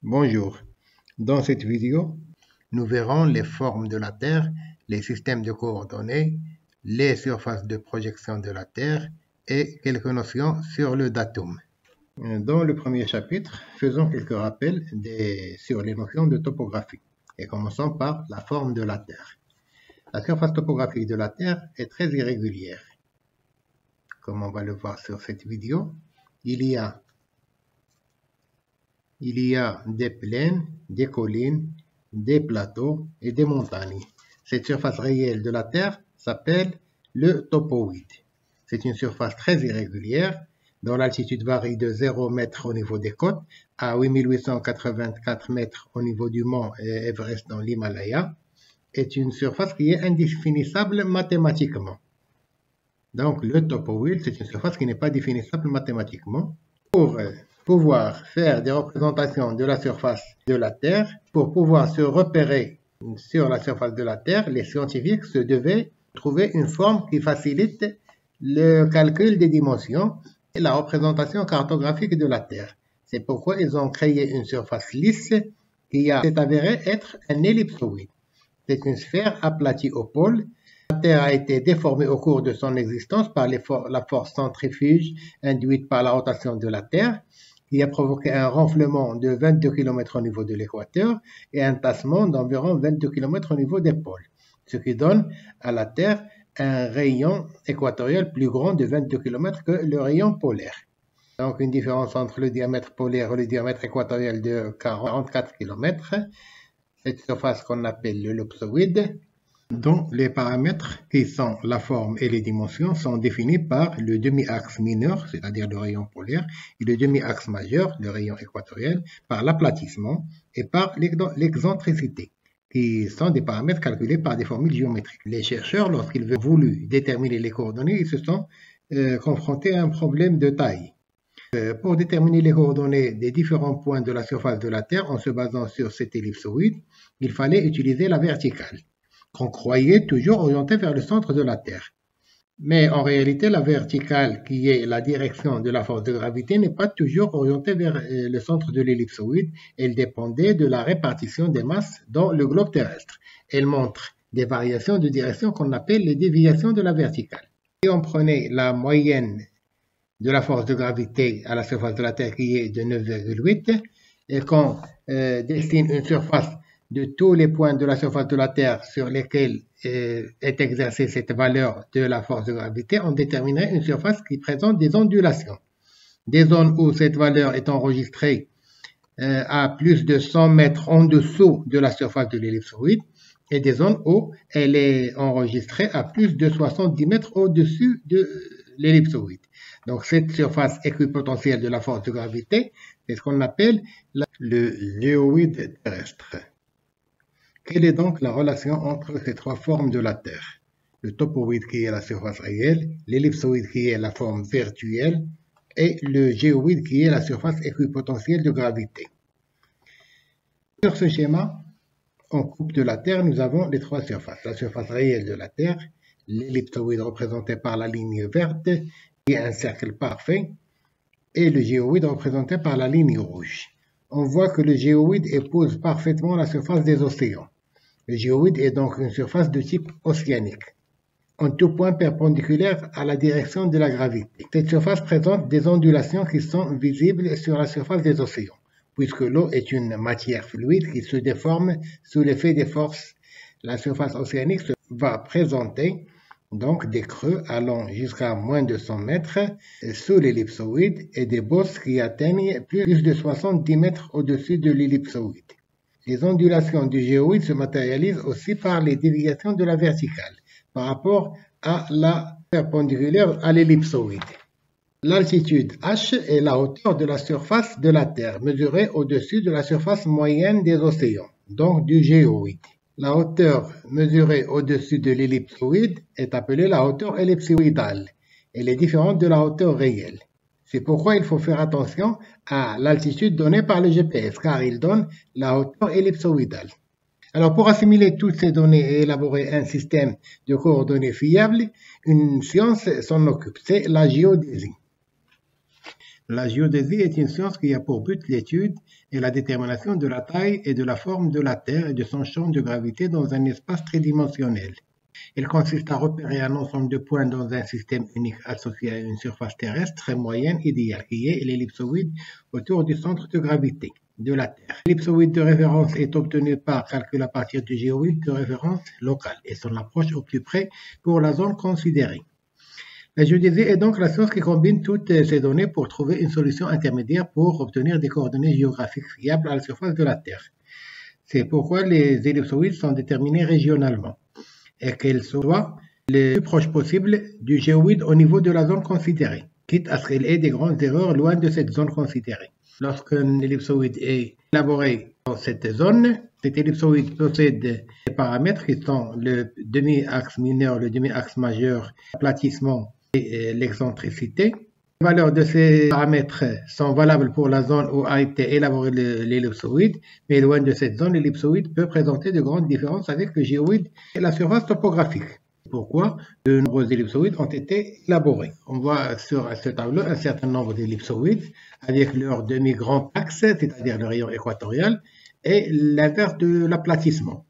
Bonjour, dans cette vidéo, nous verrons les formes de la Terre, les systèmes de coordonnées, les surfaces de projection de la Terre et quelques notions sur le datum. Dans le premier chapitre, faisons quelques rappels sur les notions de topographie et commençons par la forme de la Terre. La surface topographique de la Terre est très irrégulière. Comme on va le voir sur cette vidéo, il y a des plaines, des collines, des plateaux et des montagnes. Cette surface réelle de la Terre s'appelle le topoïde. C'est une surface très irrégulière dont l'altitude varie de 0 m au niveau des côtes à 8884 mètres au niveau du mont Everest dans l'Himalaya. C'est une surface qui est indéfinissable mathématiquement. Donc le topoïde, c'est une surface qui n'est pas définissable mathématiquement. Pour pouvoir faire des représentations de la surface de la Terre, pour pouvoir se repérer sur la surface de la Terre, les scientifiques se devaient trouver une forme qui facilite le calcul des dimensions et la représentation cartographique de la Terre. C'est pourquoi ils ont créé une surface lisse qui s'est avérée être un ellipsoïde. C'est une sphère aplatie au pôle. La Terre a été déformée au cours de son existence par la force centrifuge induite par la rotation de la Terre, qui a provoqué un renflement de 22 km au niveau de l'équateur et un tassement d'environ 22 km au niveau des pôles, ce qui donne à la Terre un rayon équatorial plus grand de 22 km que le rayon polaire. Donc une différence entre le diamètre polaire et le diamètre équatorial de 44 km. Cette surface qu'on appelle l'ellipsoïde, dont les paramètres qui sont la forme et les dimensions sont définis par le demi-axe mineur, c'est-à-dire le rayon polaire, et le demi-axe majeur, le rayon équatorial, par l'aplatissement et par l'excentricité, qui sont des paramètres calculés par des formules géométriques. Les chercheurs, lorsqu'ils ont voulu déterminer les coordonnées, ils se sont confrontés à un problème de taille. Pour déterminer les coordonnées des différents points de la surface de la Terre en se basant sur cet ellipsoïde, il fallait utiliser la verticale, qu'on croyait toujours orientée vers le centre de la Terre. Mais en réalité, la verticale, qui est la direction de la force de gravité, n'est pas toujours orientée vers le centre de l'ellipsoïde. Elle dépendait de la répartition des masses dans le globe terrestre. Elle montre des variations de direction qu'on appelle les déviations de la verticale. Si on prenait la moyenne de la force de gravité à la surface de la Terre qui est de 9,8 et qu'on dessine une surface de tous les points de la surface de la Terre sur lesquels est exercée cette valeur de la force de gravité, on déterminerait une surface qui présente des ondulations. Des zones où cette valeur est enregistrée à plus de 100 mètres en dessous de la surface de l'ellipsoïde et des zones où elle est enregistrée à plus de 70 mètres au-dessus de l'ellipsoïde. Donc cette surface équipotentielle de la force de gravité, c'est ce qu'on appelle le géoïde terrestre. Quelle est donc la relation entre ces trois formes de la Terre? Le topoïde qui est la surface réelle, l'ellipsoïde qui est la forme virtuelle et le géoïde qui est la surface équipotentielle de gravité. Sur ce schéma, en coupe de la Terre, nous avons les trois surfaces. La surface réelle de la Terre, l'ellipsoïde représenté par la ligne verte, qui est un cercle parfait, et le géoïde représenté par la ligne rouge. On voit que le géoïde épouse parfaitement la surface des océans. Le géoïde est donc une surface de type océanique, en tout point perpendiculaire à la direction de la gravité. Cette surface présente des ondulations qui sont visibles sur la surface des océans, puisque l'eau est une matière fluide qui se déforme sous l'effet des forces. La surface océanique va présenter donc des creux allant jusqu'à moins de 100 mètres sous l'ellipsoïde et des bosses qui atteignent plus de 70 mètres au-dessus de l'ellipsoïde. Les ondulations du géoïde se matérialisent aussi par les déviations de la verticale par rapport à la perpendiculaire à l'ellipsoïde. L'altitude h est la hauteur de la surface de la Terre mesurée au-dessus de la surface moyenne des océans, donc du géoïde. La hauteur mesurée au-dessus de l'ellipsoïde est appelée la hauteur ellipsoïdale. Elle est différente de la hauteur réelle. C'est pourquoi il faut faire attention à l'altitude donnée par le GPS, car il donne la hauteur ellipsoïdale. Alors pour assimiler toutes ces données et élaborer un système de coordonnées fiable, une science s'en occupe, c'est la géodésie. La géodésie est une science qui a pour but l'étude et la détermination de la taille et de la forme de la Terre et de son champ de gravité dans un espace tridimensionnel. Il consiste à repérer un ensemble de points dans un système unique associé à une surface terrestre moyenne idéale, qui est l'ellipsoïde autour du centre de gravité de la Terre. L'ellipsoïde de référence est obtenu par calcul à partir du géoïde de référence local et son approche au plus près pour la zone considérée. La géodésie est donc la science qui combine toutes ces données pour trouver une solution intermédiaire pour obtenir des coordonnées géographiques fiables à la surface de la Terre. C'est pourquoi les ellipsoïdes sont déterminés régionalement et qu'elles soient le plus proche possible du géoïde au niveau de la zone considérée, quitte à ce qu'il ait des grandes erreurs loin de cette zone considérée. Lorsqu'un ellipsoïde est élaboré dans cette zone, cet ellipsoïde possède des paramètres qui sont le demi-axe mineur, le demi-axe majeur, l'aplatissement et l'excentricité. Les valeurs de ces paramètres sont valables pour la zone où a été élaboré l'ellipsoïde, mais loin de cette zone, l'ellipsoïde peut présenter de grandes différences avec le géoïde et la surface topographique. Pourquoi de nombreux ellipsoïdes ont été élaborés. On voit sur ce tableau un certain nombre d'ellipsoïdes avec leur demi-grand axe, c'est-à-dire le rayon équatorial, et l'inverse de l'aplatissement.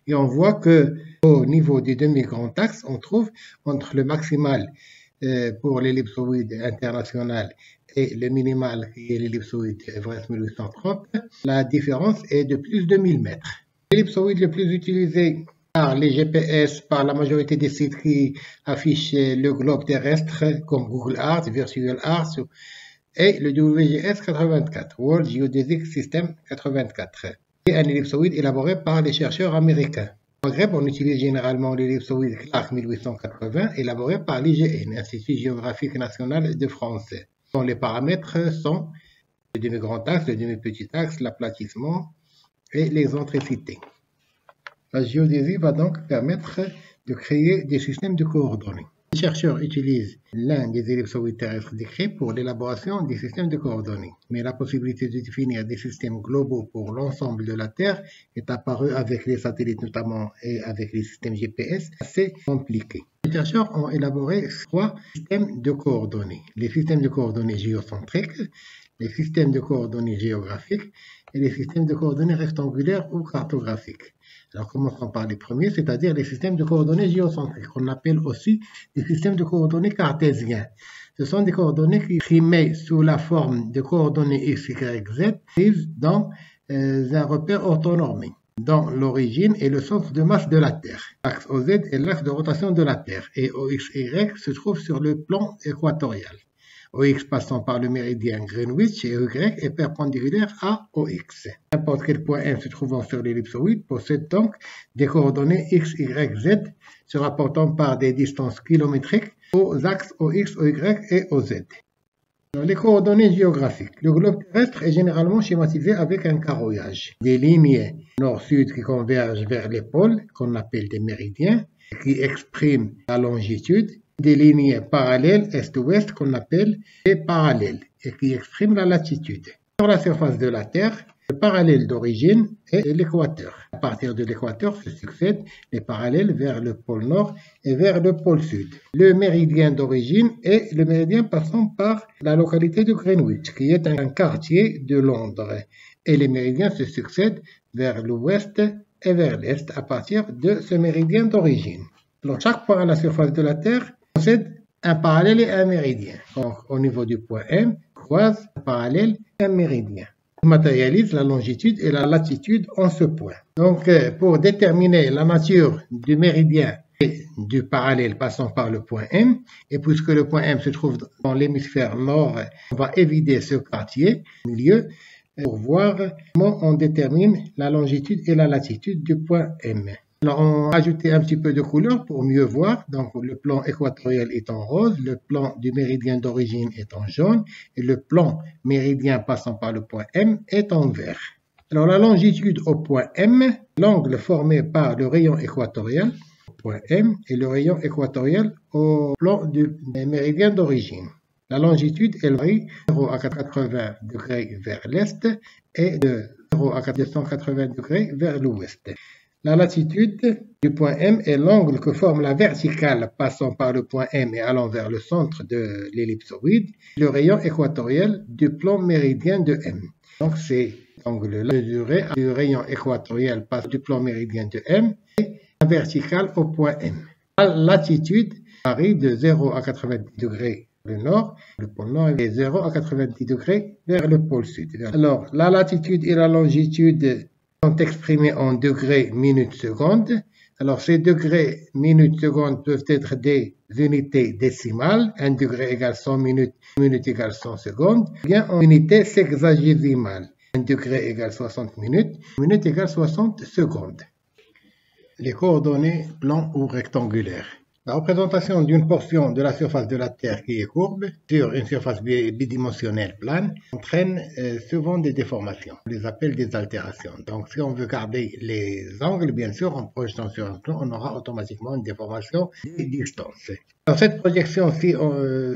Et on voit que au niveau du demi-grand axe, on trouve entre le maximal pour l'ellipsoïde international et le minimal qui est l'ellipsoïde Everest 1830, la différence est de plus de 1000 mètres. L'ellipsoïde le plus utilisé par les GPS, par la majorité des sites qui affichent le globe terrestre comme Google Earth, Virtual Earth et le WGS 84, World Geodesic System 84, et un ellipsoïde élaboré par les chercheurs américains. Au Maghreb, on utilise généralement l'ellipsoïde Clark 1880, élaboré par l'IGN, Institut géographique national de France, dont les paramètres sont le demi-grand axe, le demi-petit axe, l'aplatissement et l'excentricité. La géodésie va donc permettre de créer des systèmes de coordonnées. Les chercheurs utilisent l'un des ellipsoïdes terrestres décrits pour l'élaboration des systèmes de coordonnées, mais la possibilité de définir des systèmes globaux pour l'ensemble de la Terre est apparue avec les satellites notamment et avec les systèmes GPS assez compliqués. Les chercheurs ont élaboré 3 systèmes de coordonnées: les systèmes de coordonnées géocentriques, les systèmes de coordonnées géographiques et les systèmes de coordonnées rectangulaires ou cartographiques. Alors commençons par les premiers, c'est-à-dire les systèmes de coordonnées géocentriques, qu'on appelle aussi des systèmes de coordonnées cartésiens. Ce sont des coordonnées qui exprimées sous la forme de coordonnées x, y, z, prises dans un repère orthonormé, dont l'origine est le centre de masse de la Terre. L'axe OZ est l'axe de rotation de la Terre, et OXY se trouve sur le plan équatorial. OX passant par le méridien Greenwich et Y est perpendiculaire à OX. N'importe quel point M se trouvant sur l'ellipsoïde possède donc des coordonnées X, Y, Z se rapportant par des distances kilométriques aux axes OX, OY et OZ. Les coordonnées géographiques. Le globe terrestre est généralement schématisé avec un carreauage. Des lignes nord-sud qui convergent vers les pôles, qu'on appelle des méridiens, qui expriment la longitude. Des lignes parallèles est-ouest qu'on appelle des parallèles et qui expriment la latitude. Sur la surface de la Terre, le parallèle d'origine est l'équateur. À partir de l'équateur se succèdent les parallèles vers le pôle nord et vers le pôle sud. Le méridien d'origine est le méridien passant par la localité de Greenwich, qui est un quartier de Londres. Et les méridiens se succèdent vers l'ouest et vers l'est à partir de ce méridien d'origine. Alors chaque point à la surface de la Terre possède un parallèle et un méridien. Donc, au niveau du point M, croise un parallèle et un méridien. On matérialise la longitude et la latitude en ce point. Donc, pour déterminer la nature du méridien et du parallèle passant par le point M, et puisque le point M se trouve dans l'hémisphère nord, on va évider ce quartier au milieu pour voir comment on détermine la longitude et la latitude du point M. Alors, on a ajouté un petit peu de couleur pour mieux voir. Donc, le plan équatorial est en rose, le plan du méridien d'origine est en jaune et le plan méridien passant par le point M est en vert. Alors, la longitude au point M, l'angle formé par le rayon équatorial au point M et le rayon équatorial au plan du méridien d'origine. La longitude, elle varie de 0 à 80 degrés vers l'est et de 0 à 280 degrés vers l'ouest. La latitude du point M est l'angle que forme la verticale passant par le point M et allant vers le centre de l'ellipsoïde, le rayon équatorial du plan méridien de M. Donc c'est angle-là mesuré du rayon équatorial passe du plan méridien de M et la verticale au point M. La latitude varie de 0 à 90 degrés le nord, le pôle nord, et 0 à 90 degrés vers le pôle sud. Alors, la latitude et la longitude sont exprimés en degrés, minutes, secondes. Alors, ces degrés, minutes, secondes peuvent être des unités décimales. 1 degré égale 100 minutes, minute égale 100 secondes. Ou bien en unités sexagésimales. 1 degré égale 60 minutes, minute égale 60 secondes. Les coordonnées plan ou rectangulaires. La représentation d'une portion de la surface de la Terre qui est courbe sur une surface bidimensionnelle plane entraîne souvent des déformations. On les appelle des altérations. Donc si on veut garder les angles, bien sûr, en projetant sur un plan, on aura automatiquement une déformation des distances. Alors, cette projection-ci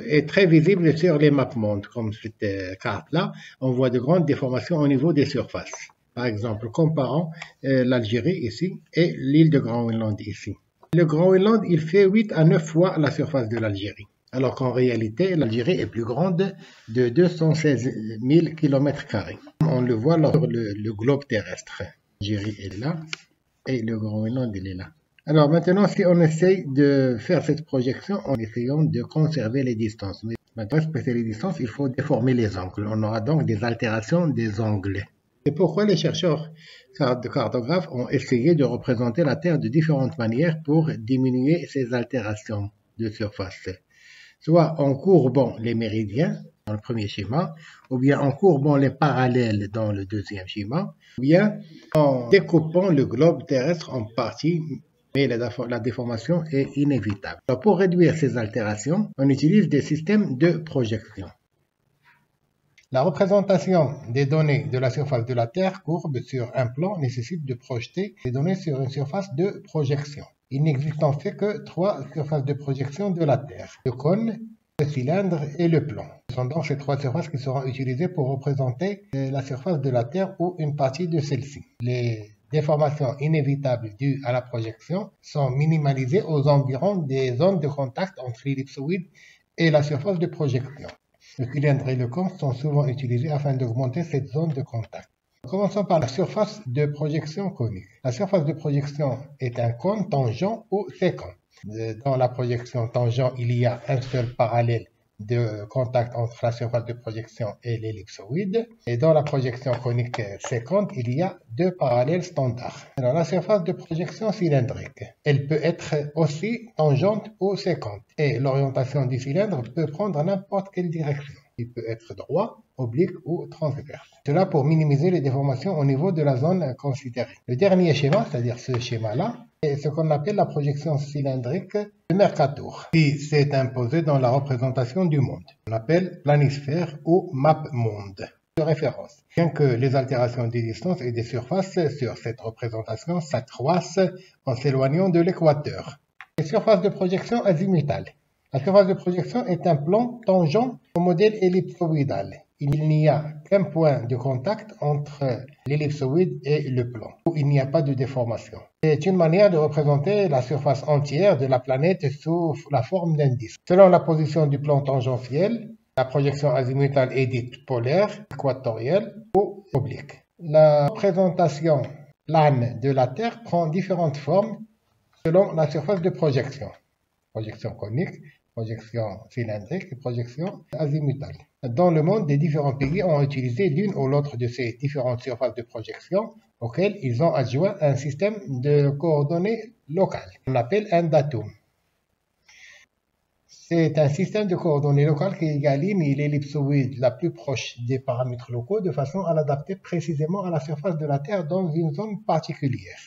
est très visible sur les maps-mondes, comme cette carte-là. On voit de grandes déformations au niveau des surfaces. Par exemple, comparons l'Algérie ici et l'île de Groenland ici. Le Groenland, il fait 8 à 9 fois la surface de l'Algérie, alors qu'en réalité, l'Algérie est plus grande de 216 000 km². On le voit sur le globe terrestre. L'Algérie est là et le Groenland, il est là. Alors maintenant, si on essaye de faire cette projection en essayant de conserver les distances. Mais maintenant, pour respecter les distances, il faut déformer les angles. On aura donc des altérations des angles. C'est pourquoi les chercheurs de cartographes ont essayé de représenter la Terre de différentes manières pour diminuer ces altérations de surface. Soit en courbant les méridiens dans le premier schéma, ou bien en courbant les parallèles dans le deuxième schéma, ou bien en découpant le globe terrestre en parties, mais la déformation est inévitable. Alors, pour réduire ces altérations, on utilise des systèmes de projection. La représentation des données de la surface de la Terre courbe sur un plan nécessite de projeter les données sur une surface de projection. Il n'existe en fait que 3 surfaces de projection de la Terre, le cône, le cylindre et le plan. Ce sont donc ces 3 surfaces qui seront utilisées pour représenter la surface de la Terre ou une partie de celle-ci. Les déformations inévitables dues à la projection sont minimalisées aux environs des zones de contact entre l'ellipsoïde et la surface de projection. Le cylindre et le cône sont souvent utilisés afin d'augmenter cette zone de contact. Commençons par la surface de projection conique. La surface de projection est un cône tangent ou sécant. Dans la projection tangent, il y a un seul parallèle de contact entre la surface de projection et l'ellipsoïde. Et dans la projection conique sécante, il y a 2 parallèles standards. Alors, la surface de projection cylindrique, elle peut être aussi tangente ou sécante. Et l'orientation du cylindre peut prendre n'importe quelle direction. Il peut être droit, oblique ou transverse. Cela pour minimiser les déformations au niveau de la zone considérée. Le dernier schéma, c'est-à-dire ce schéma-là, c'est ce qu'on appelle la projection cylindrique de Mercator, qui s'est imposée dans la représentation du monde. On appelle planisphère ou map-monde de référence. Bien que les altérations des distances et des surfaces sur cette représentation s'accroissent en s'éloignant de l'équateur. Les surfaces de projection azimutales. La surface de projection est un plan tangent au modèle ellipsoïdal. Il n'y a qu'un point de contact entre l'ellipsoïde et le plan, où il n'y a pas de déformation. C'est une manière de représenter la surface entière de la planète sous la forme d'un disque. Selon la position du plan tangentiel, la projection azimutale est dite polaire, équatoriale ou oblique. La représentation plane de la Terre prend différentes formes selon la surface de projection. Projection conique, projection cylindrique et projection azimutale. Dans le monde, les différents pays ont utilisé l'une ou l'autre de ces différentes surfaces de projection auxquelles ils ont adjoint un système de coordonnées locales, qu'on appelle un datum. C'est un système de coordonnées locales qui égaline l'ellipsoïde la plus proche des paramètres locaux de façon à l'adapter précisément à la surface de la Terre dans une zone particulière.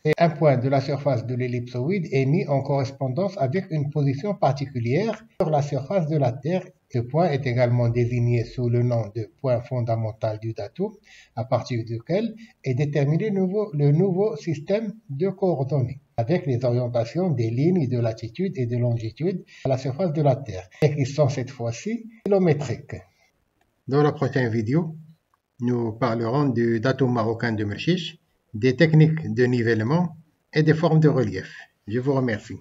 Et un point de la surface de l'ellipsoïde est mis en correspondance avec une position particulière sur la surface de la Terre. Ce point est également désigné sous le nom de point fondamental du datum, à partir duquel est déterminé le nouveau système de coordonnées, avec les orientations des lignes de latitude et de longitude à la surface de la Terre, et qui sont cette fois-ci kilométriques. Dans la prochaine vidéo, nous parlerons du datum marocain de Mrchiche, des techniques de nivellement et des formes de relief. Je vous remercie.